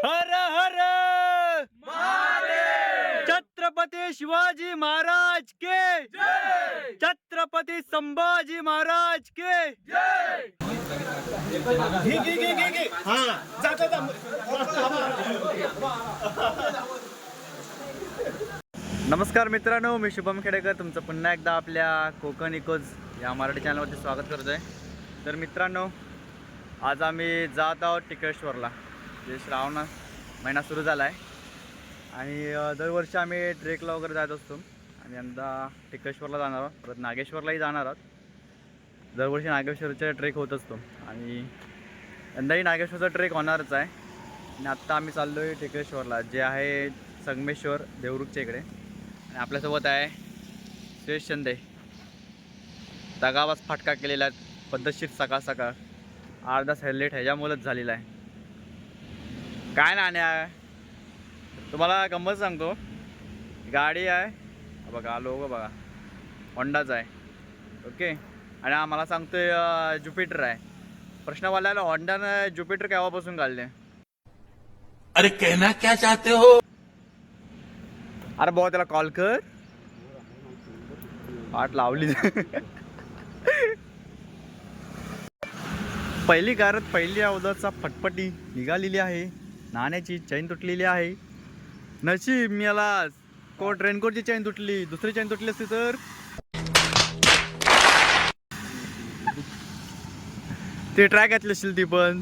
हर हर महादेव। छत्रपती शिवाजी महाराज के जय। छत्रपती संभाजी महाराज के जय। नमस्कार मित्रांनो, मी शुभम खेडेकर तुमचं पुन्हा एकदा आपल्या कोकण इकोज या मराठी चॅनलवरती स्वागत करतो आहे। तर मित्रांनो, आज आम्ही जात आहोत टिकेश्वरला। जे श्रावण महिना सुरू झाला आहे आणि दरवर्षी आम्ही ट्रेकला वगैरे जात असतो आणि यंदा टिकेश्वरला जाणार आहोत, परत नागेश्वरलाही जाणार आहोत। दरवर्षी नागेश्वरचा ट्रेक होत असतो आणि यंदाही नागेश्वरचा ट्रेक होणारच आहे। आणि आत्ता आम्ही चाललो आहे टिकेश्वरला, जे आहे संगमेश्वर देवरुखच्या इकडे। आणि आपल्यासोबत आहे सुरेश शिंदे। दगावाच फाटका केलेला पद्धतशीर सकाळ सकाळ अर्धा हेडलाईट ह्याच्यामुळेच झालेला आहे। काय नाण्या तुम्हाला गंमत सांगतो, गाडी आहे बघा, लोगो बघा होंडाच आहे, ओके। आणि आम्हाला सांगतोय ज्युपिटर आहे। प्रश्न वाल्याला होंडानं ज्युपिटर केव्हापासून काढले? अरे कहना क्या चाहते हो? अरे भाऊ त्याला कॉल कर, वाट लावली। पहिली गारत पहिली अवधाचा फटफटी निघालेली आहे। नाण्याची चैन तुटलेली आहे। नशीब मला कोट रेनकोटची चैन तुटली, दुसरी चैन तुटली असती तर ते ट्रॅक घातली असेल ती पण।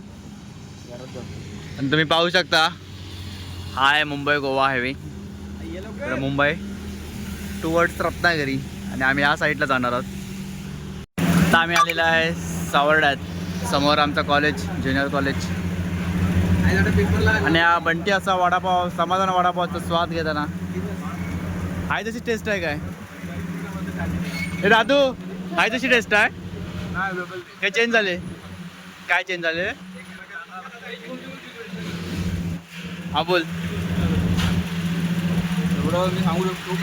आणि तुम्ही पाहू शकता हा आहे मुंबई गोवा हायवे, मुंबई टुवर्ड्स रत्नागिरी। आणि आम्ही या साईडला जाणार आहोत। आता आम्ही आलेला आहे सावर्ड्यात, समोर आमचं कॉलेज ज्युनियर कॉलेज। आणि हा बंटी असा वडापाव, समाधान वडापावचा स्वाद घेताना हाय तशी टेस्ट आहे काय? हे दादू हाय तशी टेस्ट आहे काय? चेंज झाले काय? चेंज झाले? हा बोल। एवढं मी सांगू शकतो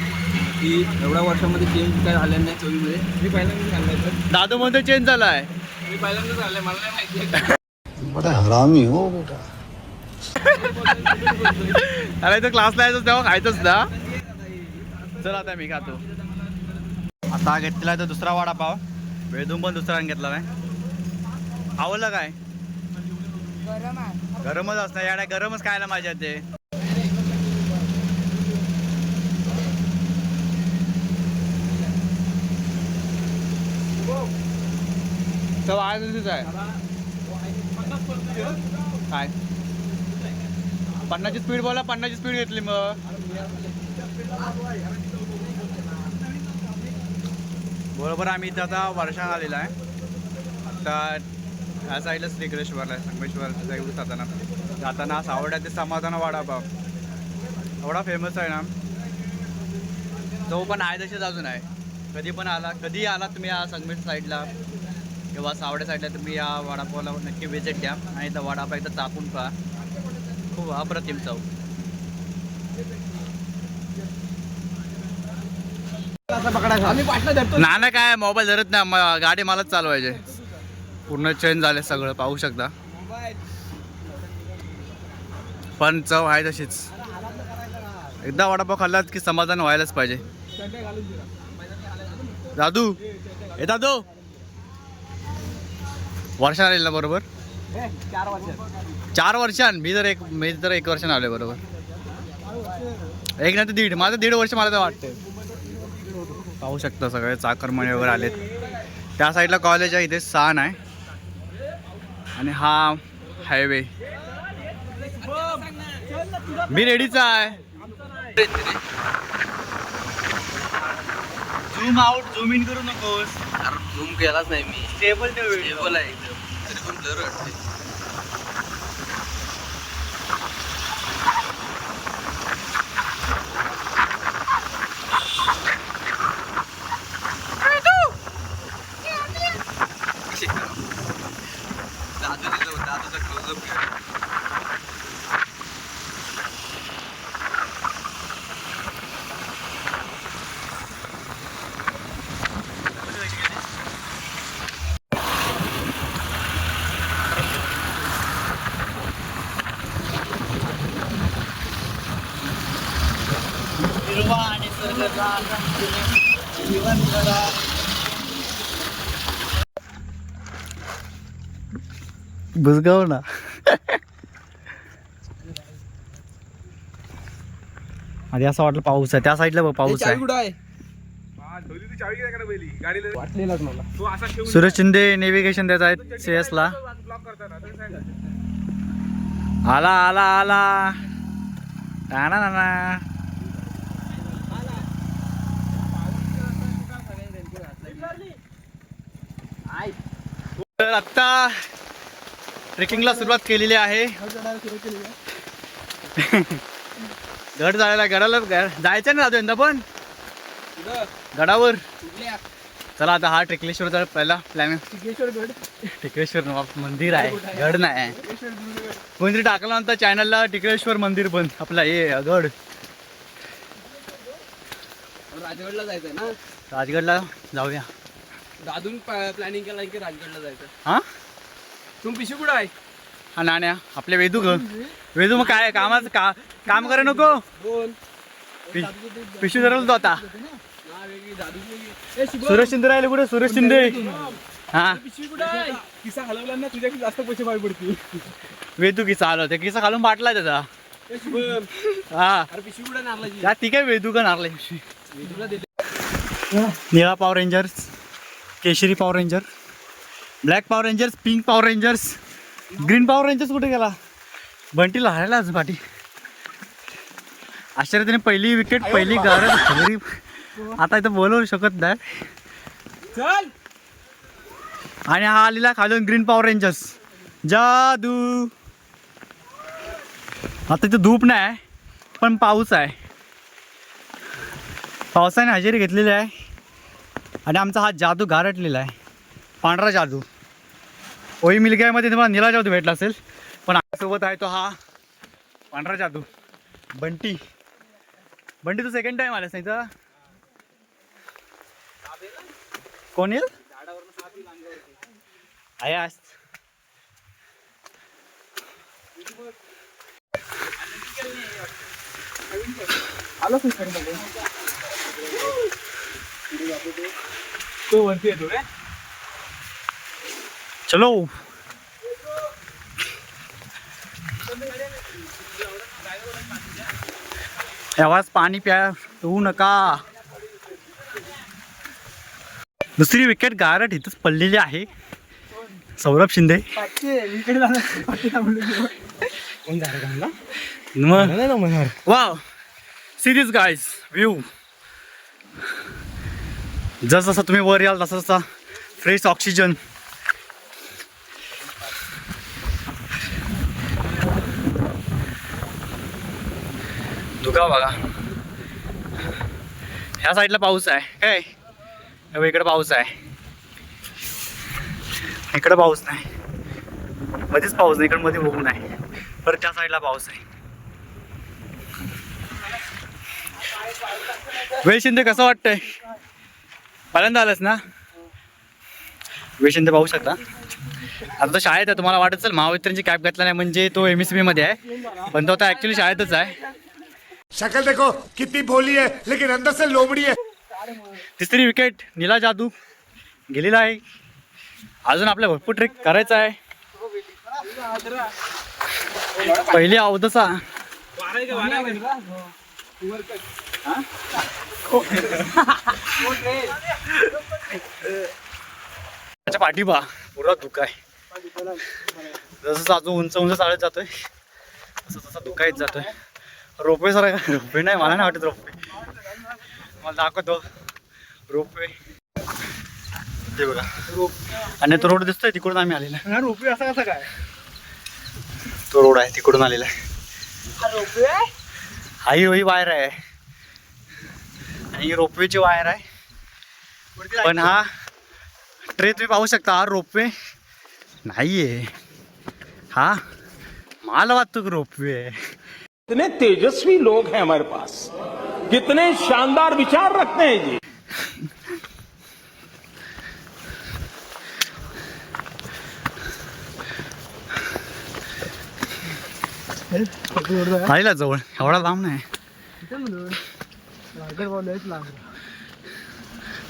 की एवढ्या वर्षामध्ये चेंज काय झालं नाही चवीमध्ये। मी पहिल्यांदाच खाल्लं, दादू म्हणतो चेंज झाला आहे। मी पहिल्यांदाच खाल्लंय, मला नाही माहिती। बड़ा हरामी हो बेटा। अरे तो क्लासला यायचंच तेव्हा खायचंच ना। चल आता मी खातो। आता घेतलेला आहे तो दुसरा वडापाव, वेदून पण दुसरा घेतला नाही। आवडलं काय? गरमच असणार याडा, गरमच खायला माझ्या ते। चव आहे काय? 50ची स्पीड बोला, 50ची स्पीड घेतली मग। बरोबर आम्ही इथं आता वर्षाला आलेला आहे। आता ह्या साईडला श्रीकृष्णेश्वरला आहे, संगमेश्वर जाताना जाताना सावड्या ते समाधान वडापाव एवढा फेमस आहे ना, तो पण आहे तसेच अजून आहे। कधी पण आला, कधी आला तुम्ही या संगमेश्वर साईडला किंवा सावड्या साईडला, तुम्ही या वडापावला नक्की व्हिजिट द्या आणि इथं वडापाव एकदा चापून पहा, खूप अप्रतिम चव। ना काय मोबाईल धरत नाही, गाडी मलाच चालवायचे। पूर्ण चेंज झाले सगळं, पाहू शकता। पण चव आहे तशीच। एकदा वडापाव खाल्लात की समाधान व्हायलाच पाहिजे। दादू हे दादू वर्षान आलेल ना? बरोबर 4 वर्षान। मी तर 1 वर्षान आलोय बरोबर। एक नाही तर दीड, माझं 1.5 वर्ष मला तर वाटतं। पाहू शकता सगळे चाकरमाने वगैरे आलेत। त्या साईडला कॉलेज आहे, इथे सान आहे आणि हा हायवे। मी रेडीच आहे। झूम आउट झूम इन करू नकोस। झूम केलाच नाही मी, स्टेबल ठेव, स्टेबल आहे एकदम, तरी पण ब्लर वाटते। दादूचा क्लोजअप घ्या। बुजगाव ना. आधी असं वाटलं पाऊस आहे, त्या साईडला बघ पाऊस आहे. कुठं आहे सुरेश शिंदे नेव्हिगेशन देत आहेत CS ला. आला आला आला ना ना ना. तर आत्ता ट्रेकिंगला सुरुवात केलेली आहे. गड जायला गडाला जायचं ना यंदा पण गडावर. चला आता हा टिकलेश्वरचा पहिला प्लॅन. टिकलेश्वर मंदिर आहे, गड नाही. कोणतरी टाकला नंतर चॅनलला टिकलेश्वर मंदिर पण आपला हे गड. राजगडला जायचंय ना. राजगडला जाऊया. दादून प्लॅनिंग केला की राजगडला जायचं. हा तुम्ही पिशवी कुठं आहे? हा नाण्या आपले वेदू ग. वेदू मग काय कामाचं काम करे नको. पिशवी धरल तो आता. सुरेश शिंदे राहिले कुठे? सुरेश शिंदे. हा पिशवी कुठं आहे? किसा हलवला ना तुझ्या जास्त पैसे पाहिजे पडतील. वेदू किसा आलो ते किसा खालून बाटला त्याचा. हा अरे पिशवी कुठं नारळाची? या ती काय वेदू का नारला. तुला देते. निळा पॉवर रेंजर्स, केशरी power ranger, black power rangers, pink power rangers, green power rangers कुठे गेला? बंटीला हरायला आज पाठी. आश्चर्य त्याने पहिली विकेट पहिली घरी. आता इथं बोलवू शकत नाही. चल आणि हा आलेला खालून ग्रीन पॉवर रेंजर्स. जादू. आता इथं धूप नाही पण पाऊस आहे. पावसाने हजेरी घेतलेली आहे आणि आमचा हा जादू गारटलेला आहे. पांढरा जादू. ओही मिलग्यामध्ये तुम्हाला निळा जादू भेटला असेल पण सोबत आहे तो हा पांढरा जादू बंटी. बंटी तू सेकंड टाइम आलास नाही तर कोण येईल आहे आज. तो वरती येतो रे. चलो. आवाज पाणी पिऊ नका. दुसरी विकेट गारट इथंच पडलेली आहे. Saurabh Shinde. Wow series guys view. जसं जसं तुम्ही वर याल तसं तसा फ्रेश ऑक्सिजन. धुका बघा. ह्या साईडला पाऊस आहे काय. इकडे पाऊस आहे, इकडे पाऊस नाही. मध्येच पाऊस नाही, इकडे मध्ये ऊन नाही. परत त्या साईडला पाऊस आहे. वेळ शिंदे कसं वाटतंय? पहिल्यांदा आलंच ना. वेळ शिंदे पाहू शकता. आता तो शाळेत आहे. तुम्हाला वाटत असेल महावितरणची कॅब घातला नाही म्हणजे तो MSB मध्ये आहे पण तो आता ऍक्च्युली शाळेतच आहे. शक्ल देखो कितनी भोली है लेकिन अंदर से लोमड़ी है. तिसरी विकेट निळा जादू गेलेला आहे. अजून आपल्या भरपूर ट्रेक करायचा आहे. पहिली अवधसा. त्याच्या पाठीबा पुरा धुका आहे. जसं अजून उंच उंच चालत जातोय तसं तसा धुका येत जातोय. रोपवे सारखा. रोपवे नाही, मला नाही वाटत रोपवे. मला दाखवतो रोपवे ते बघा. आणि तो रोड दिसतोय तिकडून आम्ही आलेला. रोपवे असा कसा काय? तो रोड आहे तिकडून आलेला आहे. हाही होई वायर आहे आणि ही रोपवेची वायर आहे. पण हा ट्रे तुम्ही पाहू शकता. हा रोपवे नाहीये, हा माल वाहतूक रोपवे आहे. कितने तेजस्वी लोग हैं हमारे पास, कितने शानदार विचार रखते हैं जी. आलेला जवळ, एवढा लांब नाही.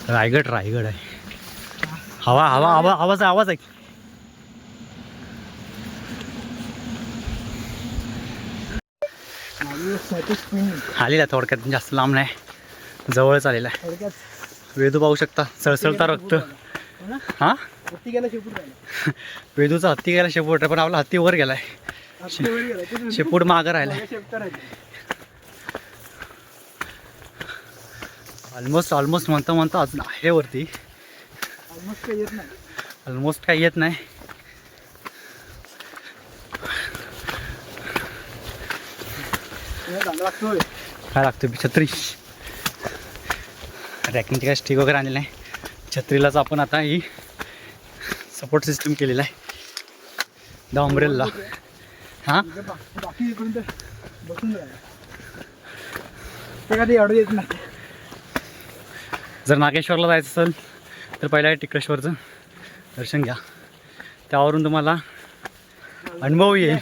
रायगड रायगड आहे. हवा हवा हवा आवाज आवाज आहे. आलेला थोडक्यात, जास्त लांब नाही, जवळच आलेला आहे. वेदू पाहू शकता, सळसळता रक्त. हा वेदूचा हत्ती गेला शेपूट, पण आपला हत्ती वर गेलाय, शेपूट मागं राहिलाय. ऑलमोस्ट म्हणता अजून आहे वरती. ऑलमोस्ट काही येत नाही. काय लागतं छत्री, रॅकिंगची काय स्टिक वगैरे आणलेलं आहे. छत्रीलाच आपण आता ही सपोर्ट सिस्टम केलेला आहे, द अम्ब्रेला. हां जर नागेश्वरला जायचं असेल तर पहिला टिकरेश्वरचं दर्शन घ्या, त्यावरून तुम्हाला अनुभव येईल.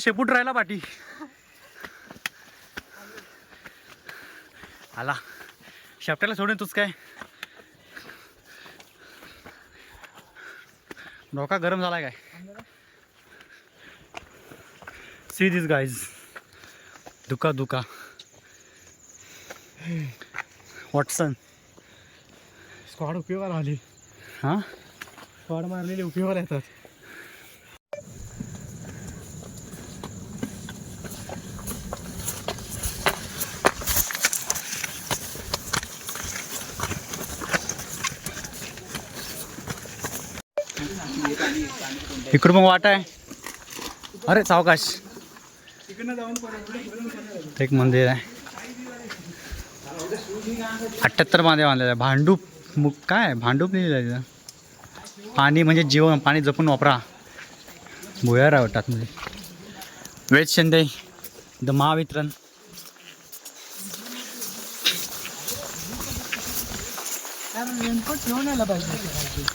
शेपूट राहिला पाठी आला. शेपट्याला सोडून तूच काय, डोका गरम झालाय काय. सी दिस गाईज, दुका दुका वॉटसन. स्क्वॉड उपयोगाला आली. हां स्क्वॉड मारलेले उपयोगाला येतात. इकडून मग वाट आहे. अरे सावकाश, एक मंदिर आहे. 78 मध्ये बांधलेलं आहे. भांडूप मुख काय भांडूप लिहिलेलं आहे तिथं. पाणी म्हणजे जीवन, पाणी जपून वापरा. भुयार आहे वाटतात म्हणजे. वेद शिंदे द महावितरण.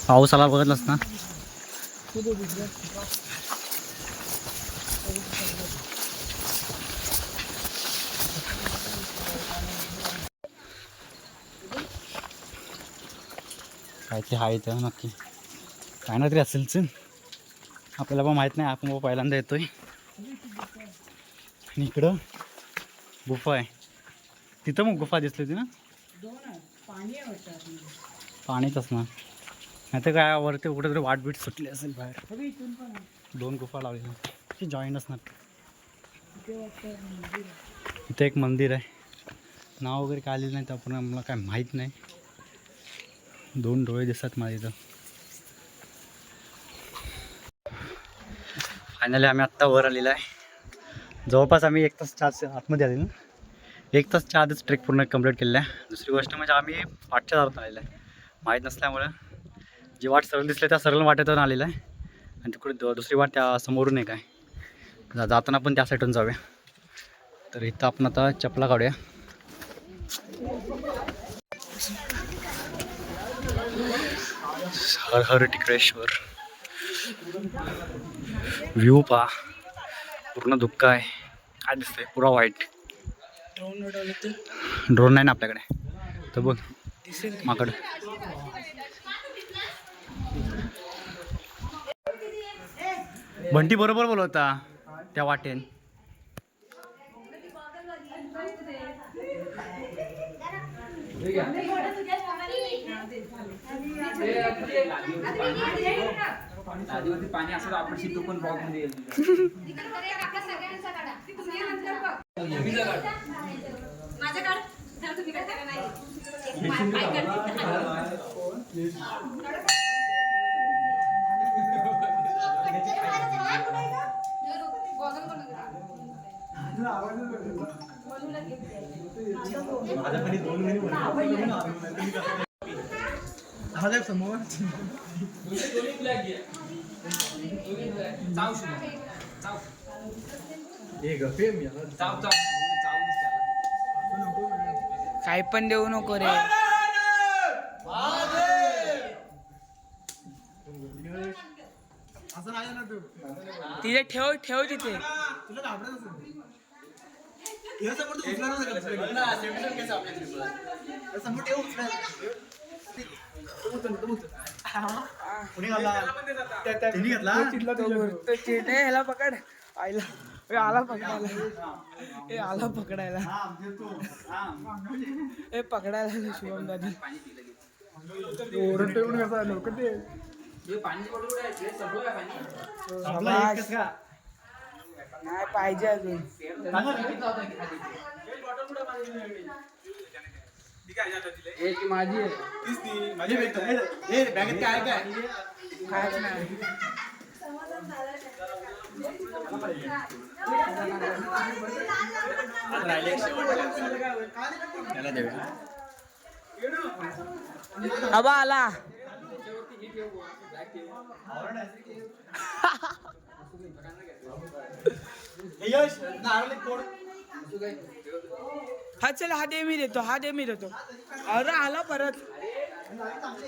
पाऊस आला बघितलंस ना. काय ते आहे तर नक्की काय ना तरी असेलच, आपल्याला पण माहीत नाही. आपण पहिल्यांदा येतोय. आणि इकडं गुफा आहे. तिथं मग गुफा दिसली होती ना, पाणीच असणार. नाही तर काय वरती कुठेतरी वाटबीट सुटली असेल बाहेर. 2 गुफा लावलेल्या जॉईंट असणार. इथे एक मंदिर आहे, नाव वगैरे काय आलेलं नाही तर आपण मला काय माहीत नाही. 2 डोळे दिसतात मला इथं. फायनली आम्ही आत्ता वर आलेला आहे. जवळपास आम्ही 1 तास आतमध्ये आलेलो. 1 तासच्या आधीच ट्रेक पूर्ण कंप्लीट केलेला आहे. दुसरी गोष्ट म्हणजे आम्ही वाटच्या दारात आलेला आहे. माहीत नसल्यामुळं जी वाट सरळ दिसली त्या सरळ वाटेतून आलेला आहे. आणि तिकडे दुसरी वाट त्या समोरून एक आहे, जाताना पण त्या साईडून जाऊया. तर इथं आपण आता चपला काढूया. हर हर टिकरेश्वर. व्ह्यू पहा, पूर्ण धुक्का आहे. काय दिसतंय पुरा वाईट. ड्रोन नाही ना आपल्याकडे, तर बघ माकड. बंटी बरोबर बोलवता त्या वाटेन. पाणी असं आपण शितो पण ब्लॉग मध्ये समोर काही पण देऊ नको रे. असं नाही ना तू तिथे ठेव ठेव तिथे. तुला घाबरत असेल हे समोर तू उचलणार समोर ठेव कोणी घाला त्यांनी घेतला तो चेट आहे, ह्याला पकड. आईला ए, आला पकडायला. ए आला पकडायला. ए पकडायला शुभम दादी. ओरडते म्हणून कसा लोक ते शाबास. नाही पाहिजे अजून. माझी बॅगेत काय काय कायच नाही. आबा आला. हा चल, हा दे मी देतो, हा दे मी देतो. अरे आला परत.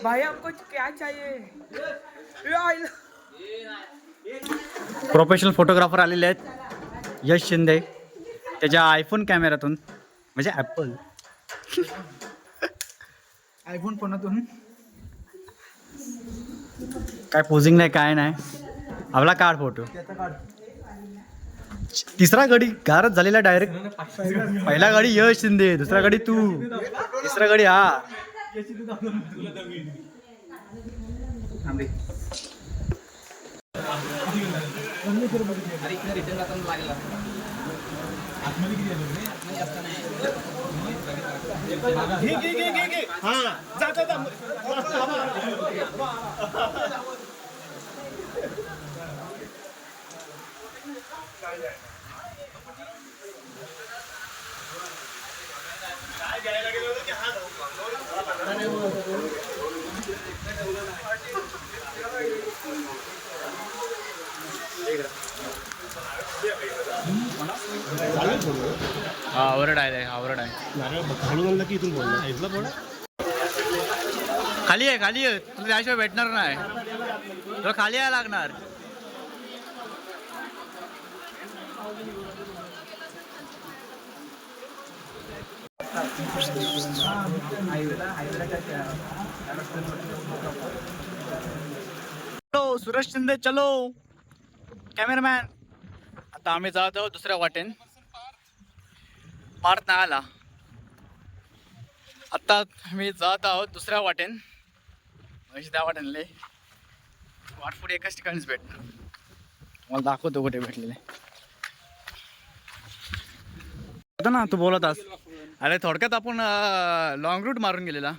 भाई आपको क्या चाहिए? ए, आईला. प्रोफेशनल फोटोग्राफर आलेले आहेत यश शिंदे त्याच्या आयफोन कॅमेऱ्यातून म्हणजे ॲपल आयफोन फोनातून काय पोझिंग नाही काय नाही आपला काढ फोटो. तिसरा गडी गारच झालेला डायरेक्ट. पहिला गाडी यश शिंदे, दुसरा गाडी तू, तिसरा गाडी हा. आवरड आहे, आवरड आहे. खाली आहे, खाली आहे. तुला त्याशिवाय भेटणार नाही, तुला खाली यायला लागणार. चलो सुरेश शिंदे, चलो कॅमेरामॅन. आता आम्ही जात आहोत दुसऱ्या वाटेन. पार्थ नाही आला. आता आम्ही जात आहोत दुसऱ्या वाटेन, म्हणजे त्या वाटेनले वाट पुढे एकाच ठिकाणीच भेटणार. मला दाखवतो कुठे भेटलेले. होता ना तू बोलत आस. अरे थोडक्यात आपण लॉंग रूट मारून गेलेला.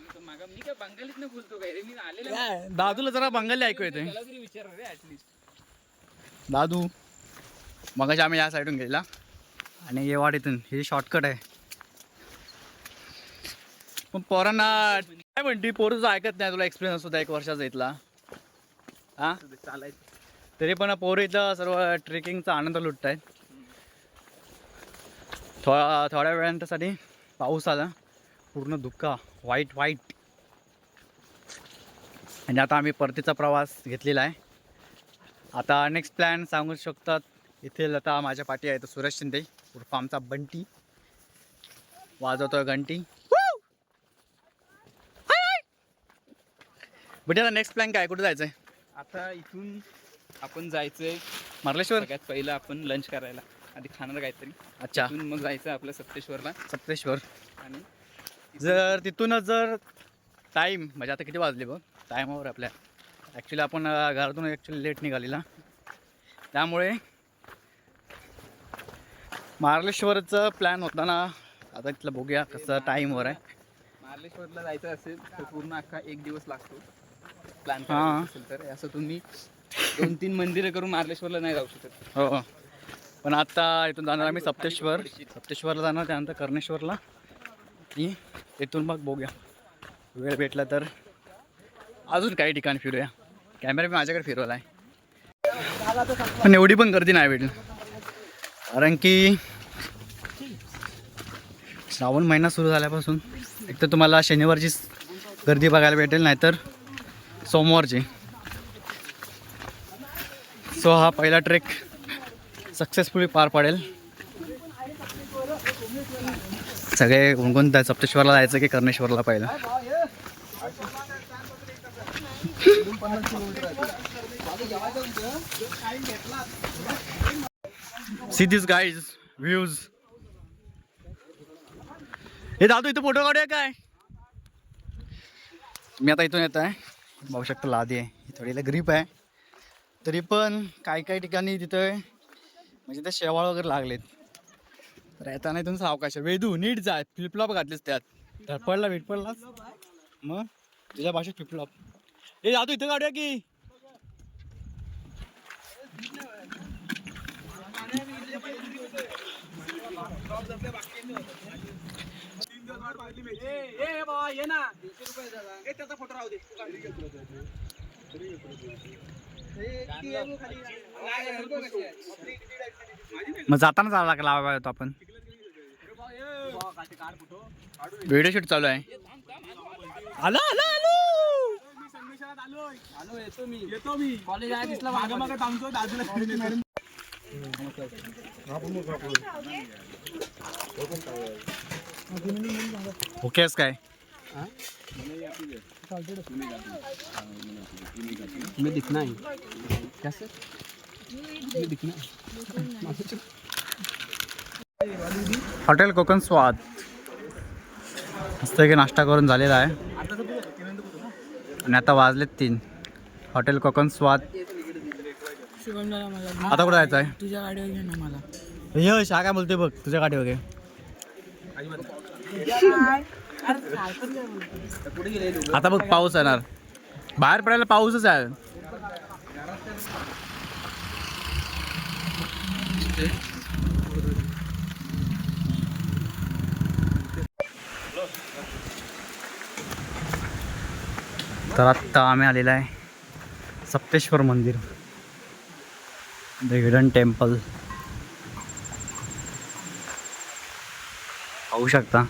दादूला जरा बंगाली ऐकू येते. दादू मगाशी आम्ही या साईडून गेला आणि ये वाटेतून हे शॉर्टकट आहे. पण पोरांना काय म्हणते, पोरं ऐकत नाही. तुला एक्सपिरियन्स होता 1 वर्षाचा इथला हा चालायचं तरी पण पोरं इथं सर्व ट्रेकिंगचा आनंद लुटत आहेत. थोड्या वेळांसाठी पाऊस आला, पूर्ण धुक्का व्हाईट व्हाईट. आणि आता आम्ही परतीचा प्रवास घेतलेला आहे. आता नेक्स्ट प्लॅन सांगू शकतात. इथे आता माझ्या पाठी आहे तो सुरेश शिंदे उर्फ आमचा बंटी, वाजवतोय घंटी. बट आता नेक्स्ट प्लॅन काय, कुठे जायचं आहे? आता इथून आपण जायचंय मार्लेश्वर. सगळ्यात पहिलं आपण लंच करायला आधी खाणार काहीतरी. अच्छा, इथून मग जायचं आपलं सप्तेश्वरला. सप्तेश्वर. आणि जर तिथूनच जर टाईम म्हणजे आता किती वाजले बघ टायमावर आपल्या. ॲक्च्युली आपण घरातून लेट निघालेला, त्यामुळे मार्लेश्वरचं प्लॅन होता ना. आता तिथलं बघूया कसं टाईमवर आहे. मार्लेश्वरला जायचं असेल तर पूर्ण अख्खा 1 दिवस लागतो प्लॅन हां. करायचं असेल तर. असं तुम्ही 2-3 मंदिरं करून मार्लेश्वरला नाही जाऊ शकत. हो हो. पण आता इथून जाणार आम्ही सप्तेश्वरला जाणार, त्यानंतर कर्णेश्वरला. आणि इथून मग बघूया वेळ भेटला तर अजून काही ठिकाणी फिरूया. कॅमेरा मी माझ्याकडे फिरवला आहे, पण एवढी पण गर्दी नाही भेटेल. कारण की श्रावण महिना सुरू झाल्यापासून एक तर तुम्हाला शनिवारचीच गर्दी बघायला भेटेल, नाहीतर सोमवारची. सो हा पहिला ट्रेक सक्सेसफुली पार पडेल. सगळे कोणकोणत्या सप्तेश्वरला जायचं की कर्णेश्वरला पहिला. See this guys views. हे दादू इथं फोटो काढूया काय. मी आता इथून येत आहे. बघू शकतो लादी आहे थोडीला ग्रीप आहे तरी पण काही काही ठिकाणी तिथं म्हणजे ते शेवाळ वगैरे लागलेत. तर येताना इथून सावकाश वेदू नीट जाय. फ्लिपफ्लॉप घातलेस त्यात धडपडला विटपडलाच मग तुझ्या भाषेत फ्लिपफ्लॉप. हे दादू इथं काढूया की. मग जाताना चालला का लावा होतो आपण. व्हिडिओ शूट चालू आहे. आलो आलो आलो. येतो मी कॉलेज आहे दिसला मागं थांबतो दादूला. ओकेस काय मी दिखना है कैसे मी दिखना हॉटेल कोकण स्वाद मस्त की नाश्ता करून झालेला आहे आणि आता वाजलेत 3. हॉटेल कोकण स्वाद. आता कुठं जायचं आहे. तुझ्या गाडीवर घे ना मला. यश हा काय बोलते बघ तुझ्या गाठी वगैरे. आता बघ पाऊस येणार. बाहेर पडायला पाऊसच आहे. तर आत्ता आम्ही आलेला आहे सप्तेश्वर मंदिर द हिडन टेम्पल. पाहू शकता.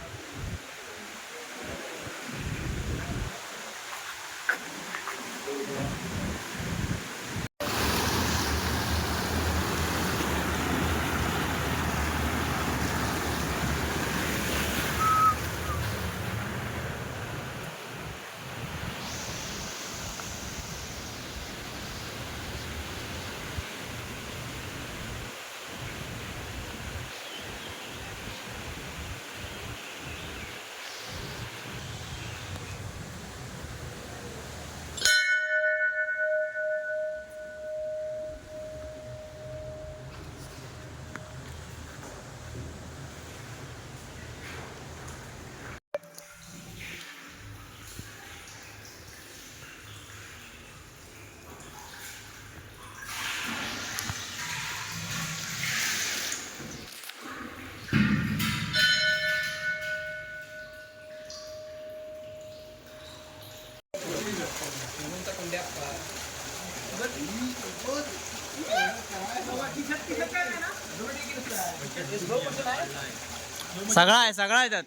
सगळा आहे त्यात.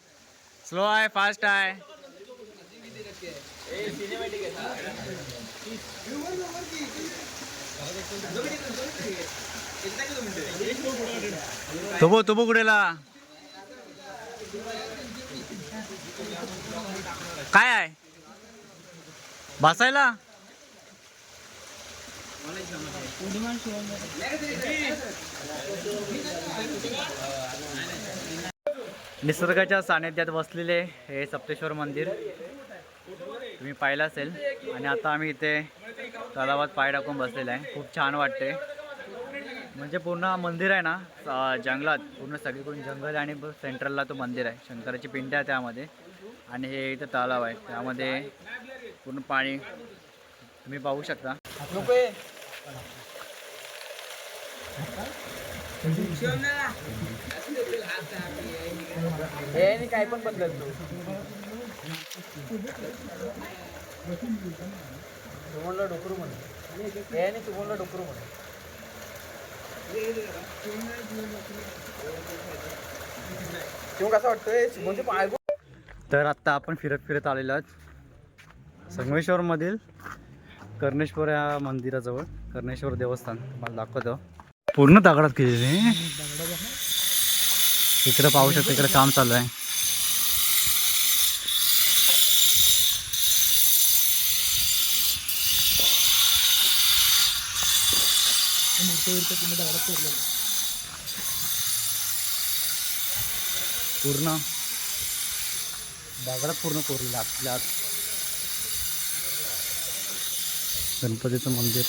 स्लो आहे फास्ट आहे. तुबो कुठेला काय आहे बसायला. निसर्गाच्या सानिध्यात बसलेले हे सप्तेश्वर मंदिर तुम्ही पाहिलं असेल. आणि आता आम्ही इथे तलावात पाय टाकून बसलेला आहे. खूप छान वाटते. म्हणजे पूर्ण मंदिर आहे ना जंगलात. पूर्ण सगळीकडून जंगल आणि सेंट्रलला तो मंदिर आहे. शंकराची पिंड आहे त्यामध्ये आणि हे इथं तलाव आहे. त्यामध्ये पूर्ण पाणी तुम्ही पाहू शकता. काय पण बदलत तुम्हाला डोकरू म्हणे तुम्हाला डोकरू म्हणे. कसं वाटतंय म्हणजे पाय. तर आत्ता आपण फिरत आलेलो आहोत संगमेश्वरमधील कर्णेश्वर या मंदिराजवळ. कर्णेश्वर देवस्थान तुम्हाला दाखवतो. पूर्ण दगडात केलेले. इकडे पाहू शकता, इकडे काम चालू आहे. पूर्ण दगडात पूर्ण कोरलेलं आपल्या आत. गणपतीचं मंदिर.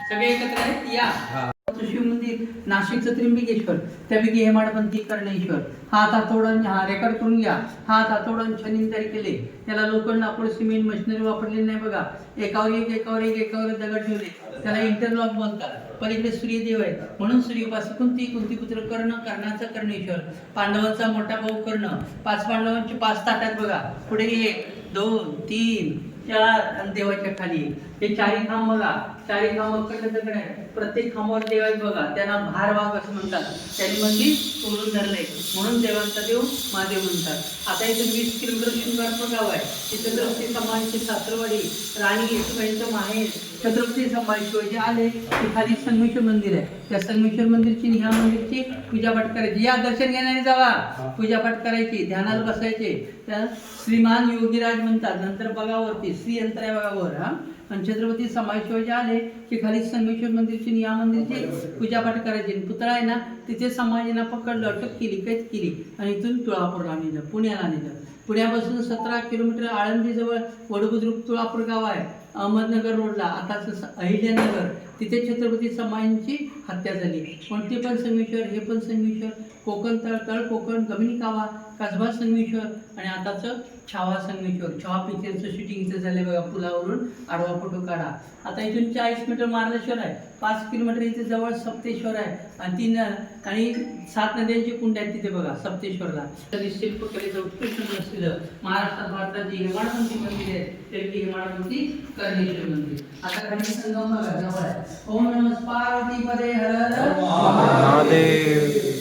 सगळे एकत्र आहेत या. शिव मंदिर नाशिकचं त्र्यंबकेश्वर, त्यापैकी हेमाडपंथी कर्णेश्वर. हात हातोडून हा रेकॉर्ड करून घ्या. हात हातोडून छनिन तयार केले. त्याला लोखंड, लाकूड, सिमेंट, मशिनरी वापरलेली नाही बघा. एकावर एक दगड ठेवले. त्याला इंटरलॉक बोलतात. पलीकडे सूर्यदेव आहेत म्हणून सूर्योपासक कुंती पुत्र कर्ण, कर्णाचा कर्णेश्वर. पांडवांचा मोठा भाऊ कर्ण. 5 पांडवांचे 5 ताटात बघा. पुढे 1 2 3 4 आणि देवाच्या खाली हे 4 खांब बघा. 4 खांब अखंड दगड आहे. प्रत्येक खांबावर देव आहेत बघा. त्यांना भारवाग असं म्हणतात. त्यांनी मंदिर तोडून धरलंय म्हणून देवांचा देव महादेव म्हणतात. आता इथून 20 किलोमीटर शृंगारपूर गाव आहे. छत्रपती संभाजीची सासरवाडी, राणी येशूबाईंचं माहेर. छत्रपती संभाजी शिवाजी आले की खाली संगमेश्वर मंदिर आहे. त्या संगमेश्वर मंदिरची, ह्या मंदिरची पूजापाठ करायची. या दर्शन घेण्याने जावा. पूजापाठ करायची, ध्यानाला बसायचे. त्या श्रीमान योगीराज म्हणतात. नंतर बघावरती श्री यंत्र आहे बघावर. हा आणि छत्रपती संभाजी शिवाजी आले की खाली संगमेश्वर मंदिरची, या मंदिरची पूजापाठ करायची. पुतळा आहे ना तिथे संभाजींना पकडलं, अटक केली, कैद केली आणि इथून तुळापूरला नेलं, पुण्याला नेलं. पुण्यापासून 17 किलोमीटर आळंदीजवळ वडबुद्रुक तुळापूर गाव आहे. अहमदनगर रोडला आताच अहिल्यानगर, तिथे छत्रपती संभाजींची हत्या झाली. पण ते पण संगमेश्वर, हे पण संगमेश्वर. कोकण तळ कोकण, गमिनी कावा, कसबा संगमेश्वर आणि आताचं छावा संगमेश्वर. छावा पिक्चरचं शूटिंग इथं झालं बघा. पुलावरून आडवा फोटो काढा. आता इथून 40 मीटर मार्लेश्वर आहे. 5 किलोमीटर इथे जवळ सप्तेश्वर आहे आणि 7 नद्यांची कुंड आहेत तिथे बघा सप्तेश्वरला. तरी शिल्पकलेचं उत्कृष्ट नसलेलं महाराष्ट्रात भारताची हेमाडपंथी मंदिर आहे. त्यापैकी हेमाडपंथी कर्णेश्वर मंदिर. आता खाली संगम बघा जवळ आहे. ओम नमः पार्वती पदे हर हर महादेव.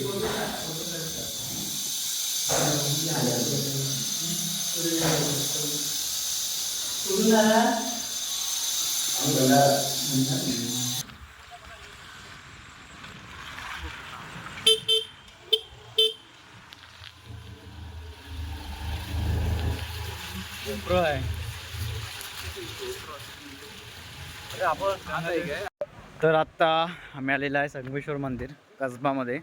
तर आता आम्ही आलेला आहे संगमेश्वर मंदिर कसबामध्ये.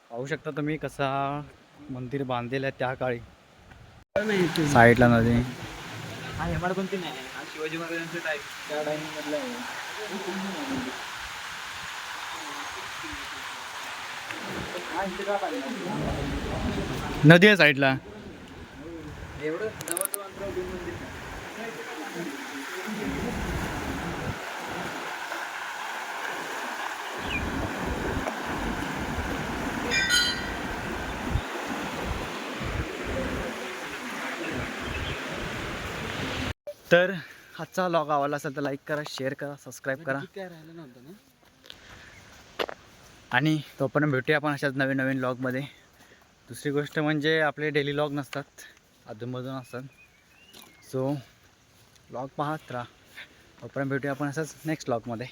पाहू शकता तुम्ही कसा मंदिर बांधलेलं आहे त्या काळी. साईडला नदी. हा हेमाडपंथी नाही, हा शिवाजी महाराजांचा टाईप त्या टाईमिंग मधला आहे. नदी आहे साईडला. एवढं जवळचं अंतरावर 2 मंदिर. तर आजचा व्लॉग आवडला असेल तर लाईक करा, शेअर करा, सबस्क्राईब करा. काय राहिलं नव्हतं ना. आणि तोपर्यंत भेटूया आपण अशाच नवीन नवीन व्लॉगमध्ये. दुसरी गोष्ट म्हणजे आपले डेली व्लॉग नसतात, अधूनमधून असतात. सो व्लॉग पाहत राहा. तोपर्यंत भेटूया आपण अशाच नेक्स्ट व्लॉगमध्ये.